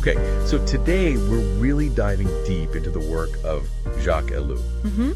Okay, so today we're really diving deep into the work of Jacques Ellul. Mm-hmm.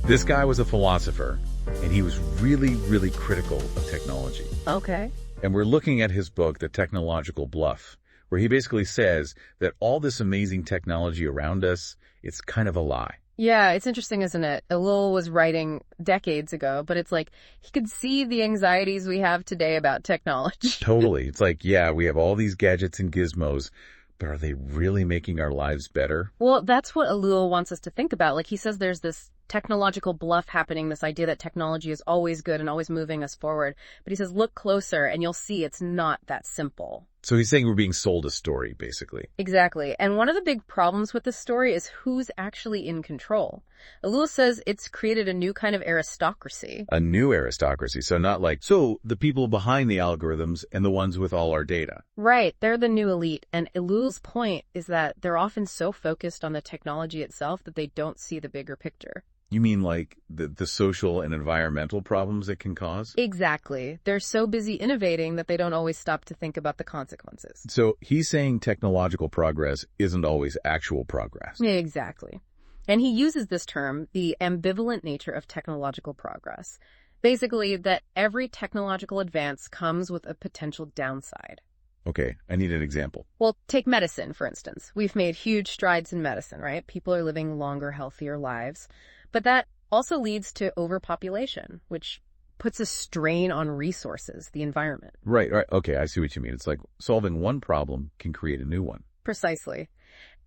This guy was a philosopher, and he was really, really critical of technology. Okay. And we're looking at his book, The Technological Bluff, where he basically says that all this amazing technology around us, it's kind of a lie. Yeah, it's interesting, isn't it? Ellul was writing decades ago, but it's like he could see the anxieties we have today about technology. Totally. It's like, yeah, we have all these gadgets and gizmos, but are they really making our lives better? Well, that's what Ellul wants us to think about. Like he says there's this technological bluff happening, this idea that technology is always good and always moving us forward. But he says, look closer and you'll see it's not that simple. So he's saying we're being sold a story, basically. Exactly. And one of the big problems with this story is who's actually in control. Ellul says it's created a new kind of aristocracy. A new aristocracy. So not like, so the people behind the algorithms and the ones with all our data. Right. They're the new elite. And Ellul's point is that they're often so focused on the technology itself that they don't see the bigger picture. You mean like the social and environmental problems it can cause? Exactly. They're so busy innovating that they don't always stop to think about the consequences. So he's saying technological progress isn't always actual progress. Exactly. And he uses this term, the ambivalent nature of technological progress. Basically, that every technological advance comes with a potential downside. Okay, I need an example. Well, take medicine, for instance. We've made huge strides in medicine, right? People are living longer, healthier lives. But that also leads to overpopulation, which puts a strain on resources, the environment. Right. Okay, I see what you mean. It's like solving one problem can create a new one. Precisely.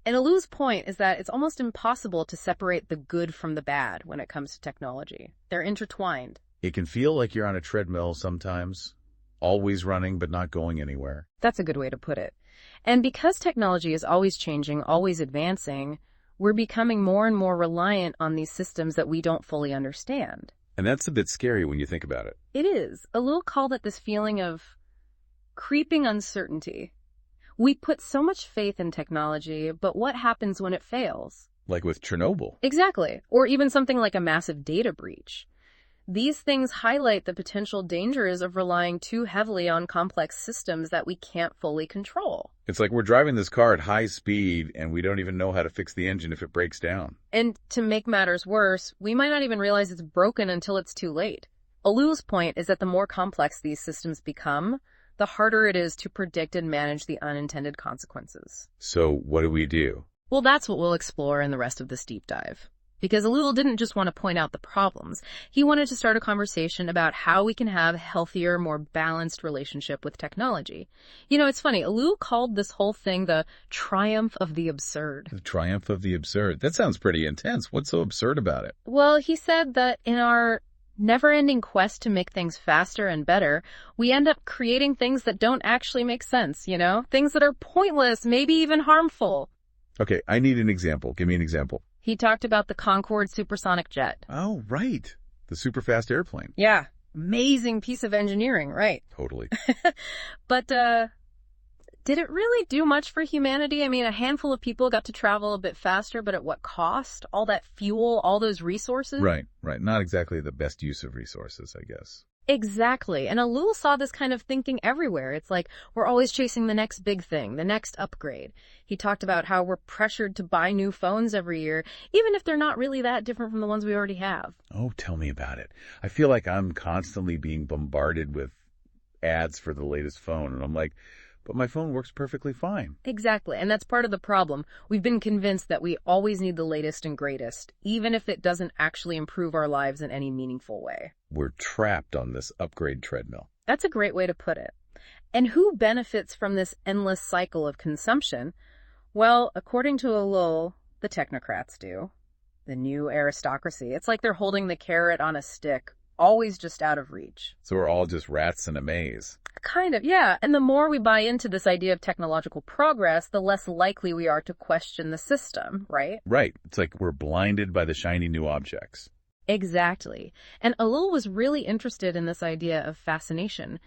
And Ellul's point is that it's almost impossible to separate the good from the bad when it comes to technology. They're intertwined. It can feel like you're on a treadmill sometimes, always running but not going anywhere. That's a good way to put it. And because technology is always changing, always advancing, we're becoming more and more reliant on these systems that we don't fully understand. And that's a bit scary when you think about it. It is. Ellul called it this feeling of creeping uncertainty. We put so much faith in technology, but what happens when it fails? Like with Chernobyl. Exactly. Or even something like a massive data breach. These things highlight the potential dangers of relying too heavily on complex systems that we can't fully control. It's like we're driving this car at high speed and we don't even know how to fix the engine if it breaks down. And to make matters worse, we might not even realize it's broken until it's too late. Ellul's point is that the more complex these systems become, the harder it is to predict and manage the unintended consequences. So what do we do? Well, that's what we'll explore in the rest of this deep dive. Because Ellul didn't just want to point out the problems. He wanted to start a conversation about how we can have a healthier, more balanced relationship with technology. You know, it's funny. Ellul called this whole thing the triumph of the absurd. The triumph of the absurd. That sounds pretty intense. What's so absurd about it? Well, he said that in our never-ending quest to make things faster and better, we end up creating things that don't actually make sense, you know? Things that are pointless, maybe even harmful. Okay, I need an example. Give me an example. He talked about the Concorde supersonic jet. Oh, right. The super fast airplane. Yeah. Amazing piece of engineering, right? Totally. But, did it really do much for humanity? I mean, a handful of people got to travel a bit faster, but at what cost? All that fuel, all those resources? Right. Not exactly the best use of resources, I guess. Exactly. And Ellul saw this kind of thinking everywhere. It's like we're always chasing the next big thing, the next upgrade. He talked about how we're pressured to buy new phones every year, even if they're not really that different from the ones we already have. Oh, tell me about it. I feel like I'm constantly being bombarded with ads for the latest phone. And I'm like, but my phone works perfectly fine. Exactly. And that's part of the problem. We've been convinced that we always need the latest and greatest, even if it doesn't actually improve our lives in any meaningful way. We're trapped on this upgrade treadmill. That's a great way to put it. And who benefits from this endless cycle of consumption? Well, according to Ellul, the technocrats do. The new aristocracy. It's like they're holding the carrot on a stick, always just out of reach. So we're all just rats in a maze. Kind of, yeah. And the more we buy into this idea of technological progress, the less likely we are to question the system, right? Right. It's like we're blinded by the shiny new objects. Exactly. And Ellul was really interested in this idea of fascination.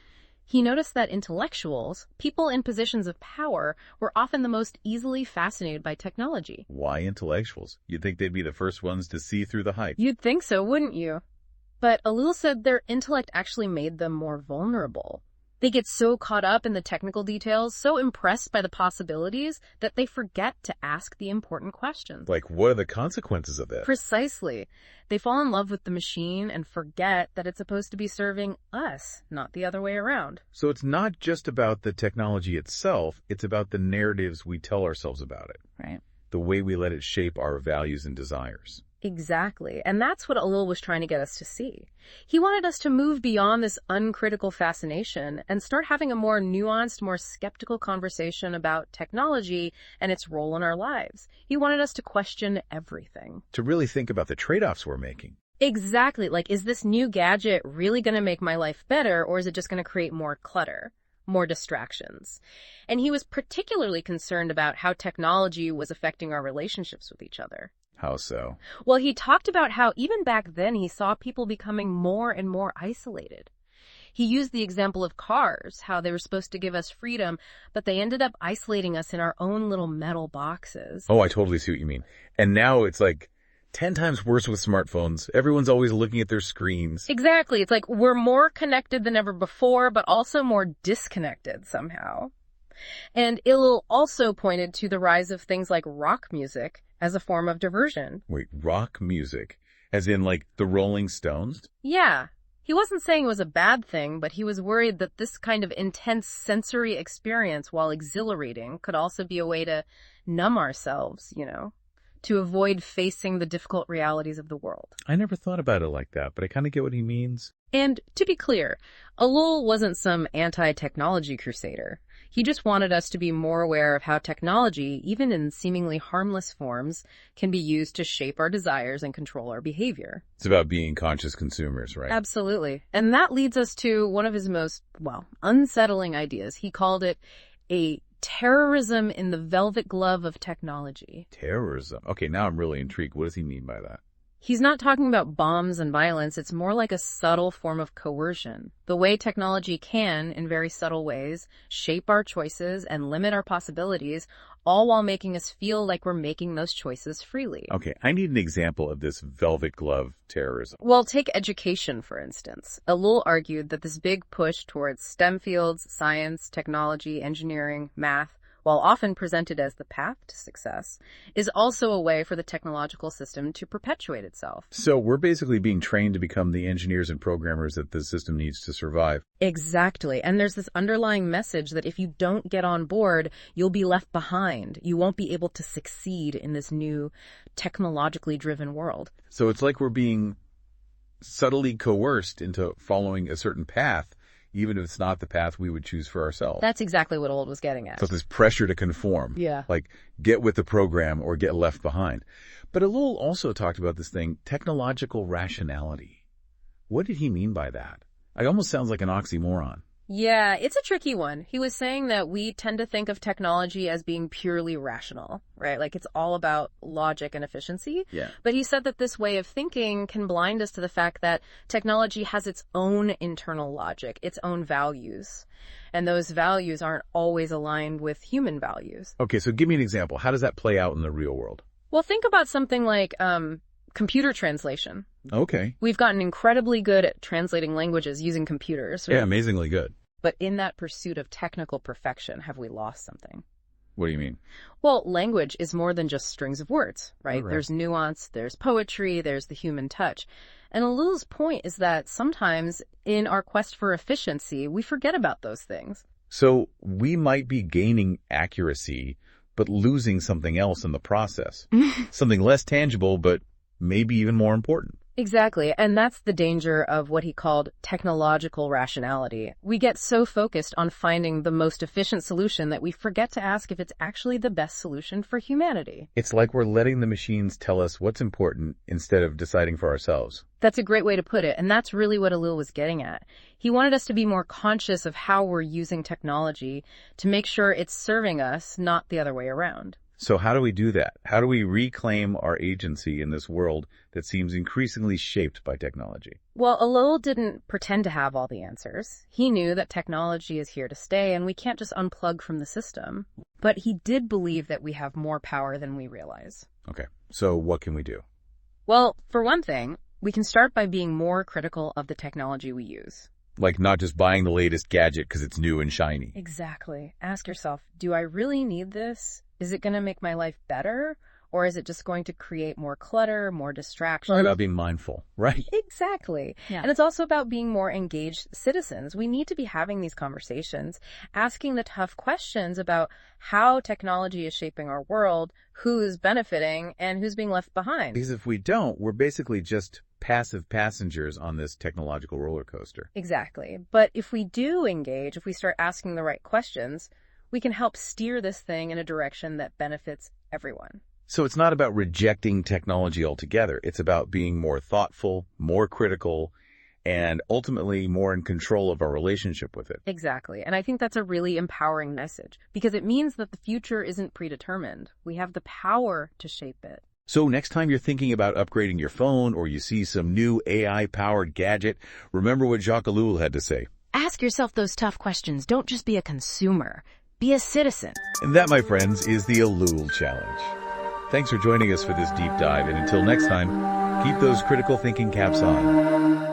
He noticed that intellectuals, people in positions of power, were often the most easily fascinated by technology. Why intellectuals? You'd think they'd be the first ones to see through the hype. You'd think so, wouldn't you? But Ellul said their intellect actually made them more vulnerable. They get so caught up in the technical details, so impressed by the possibilities, that they forget to ask the important questions. Like, what are the consequences of this? Precisely. They fall in love with the machine and forget that it's supposed to be serving us, not the other way around. So it's not just about the technology itself, it's about the narratives we tell ourselves about it. Right. The way we let it shape our values and desires. Exactly. And that's what Ellul was trying to get us to see. He wanted us to move beyond this uncritical fascination and start having a more nuanced, more skeptical conversation about technology and its role in our lives. He wanted us to question everything. To really think about the trade-offs we're making. Exactly. Like, is this new gadget really going to make my life better, or is it just going to create more clutter, more distractions? And he was particularly concerned about how technology was affecting our relationships with each other. How so? Well, he talked about how even back then he saw people becoming more and more isolated. He used the example of cars, how they were supposed to give us freedom, but they ended up isolating us in our own little metal boxes. Oh, I totally see what you mean. And now it's like 10 times worse with smartphones. Everyone's always looking at their screens. Exactly. It's like we're more connected than ever before, but also more disconnected somehow. And Ellul also pointed to the rise of things like rock music as a form of diversion. Wait, rock music? As in, like, the Rolling Stones? Yeah. He wasn't saying it was a bad thing, but he was worried that this kind of intense sensory experience, while exhilarating, could also be a way to numb ourselves, to avoid facing the difficult realities of the world. I never thought about it like that, but I kind of get what he means. And to be clear, Ellul wasn't some anti-technology crusader. He just wanted us to be more aware of how technology, even in seemingly harmless forms, can be used to shape our desires and control our behavior. It's about being conscious consumers, right? Absolutely. And that leads us to one of his most, unsettling ideas. He called it a terrorism in the velvet glove of technology. Terrorism. Okay, now I'm really intrigued. What does he mean by that? He's not talking about bombs and violence. It's more like a subtle form of coercion. The way technology can, in very subtle ways, shape our choices and limit our possibilities, all while making us feel like we're making those choices freely. Okay, I need an example of this velvet glove terrorism. Well, take education, for instance. Ellul argued that this big push towards STEM fields, science, technology, engineering, math, while often presented as the path to success, is also a way for the technological system to perpetuate itself. So we're basically being trained to become the engineers and programmers that the system needs to survive. Exactly. And there's this underlying message that if you don't get on board, you'll be left behind. You won't be able to succeed in this new technologically driven world. So it's like we're being subtly coerced into following a certain path, even if it's not the path we would choose for ourselves. That's exactly what Ellul was getting at. So this pressure to conform. Yeah. Like, get with the program or get left behind. But Ellul also talked about this thing, technological rationality. What did he mean by that? It almost sounds like an oxymoron. Yeah, it's a tricky one. He was saying that we tend to think of technology as being purely rational, right? Like it's all about logic and efficiency. Yeah. But he said that this way of thinking can blind us to the fact that technology has its own internal logic, its own values. And those values aren't always aligned with human values. Okay, so give me an example. How does that play out in the real world? Well, think about something like computer translation. Okay. We've gotten incredibly good at translating languages using computers. Right? Yeah, amazingly good. But in that pursuit of technical perfection, have we lost something? What do you mean? Well, language is more than just strings of words, right? Right. There's nuance, there's poetry, there's the human touch. And Ellul's point is that sometimes in our quest for efficiency, we forget about those things. So we might be gaining accuracy, but losing something else in the process. Something less tangible, but maybe even more important. Exactly. And that's the danger of what he called technological rationality. We get so focused on finding the most efficient solution that we forget to ask if it's actually the best solution for humanity. It's like we're letting the machines tell us what's important instead of deciding for ourselves. That's a great way to put it. And that's really what Ellul was getting at. He wanted us to be more conscious of how we're using technology to make sure it's serving us, not the other way around. So how do we do that? How do we reclaim our agency in this world that seems increasingly shaped by technology? Well, Ellul didn't pretend to have all the answers. He knew that technology is here to stay and we can't just unplug from the system. But he did believe that we have more power than we realize. Okay, so what can we do? Well, for one thing, we can start by being more critical of the technology we use. Like not just buying the latest gadget because it's new and shiny. Exactly. Ask yourself, do I really need this? Is it going to make my life better? Or is it just going to create more clutter, more distraction? It's about being mindful, right? Exactly. Yeah. And it's also about being more engaged citizens. We need to be having these conversations, asking the tough questions about how technology is shaping our world, who's benefiting, and who's being left behind. Because if we don't, we're basically just passive passengers on this technological roller coaster. Exactly. But if we do engage, if we start asking the right questions, we can help steer this thing in a direction that benefits everyone. So it's not about rejecting technology altogether. It's about being more thoughtful, more critical, and ultimately more in control of our relationship with it. Exactly. And I think that's a really empowering message because it means that the future isn't predetermined. We have the power to shape it. So next time you're thinking about upgrading your phone or you see some new AI-powered gadget, remember what Jacques Ellul had to say. Ask yourself those tough questions. Don't just be a consumer. Be a citizen. And that, my friends, is the Ellul Challenge. Thanks for joining us for this deep dive, and until next time, keep those critical thinking caps on.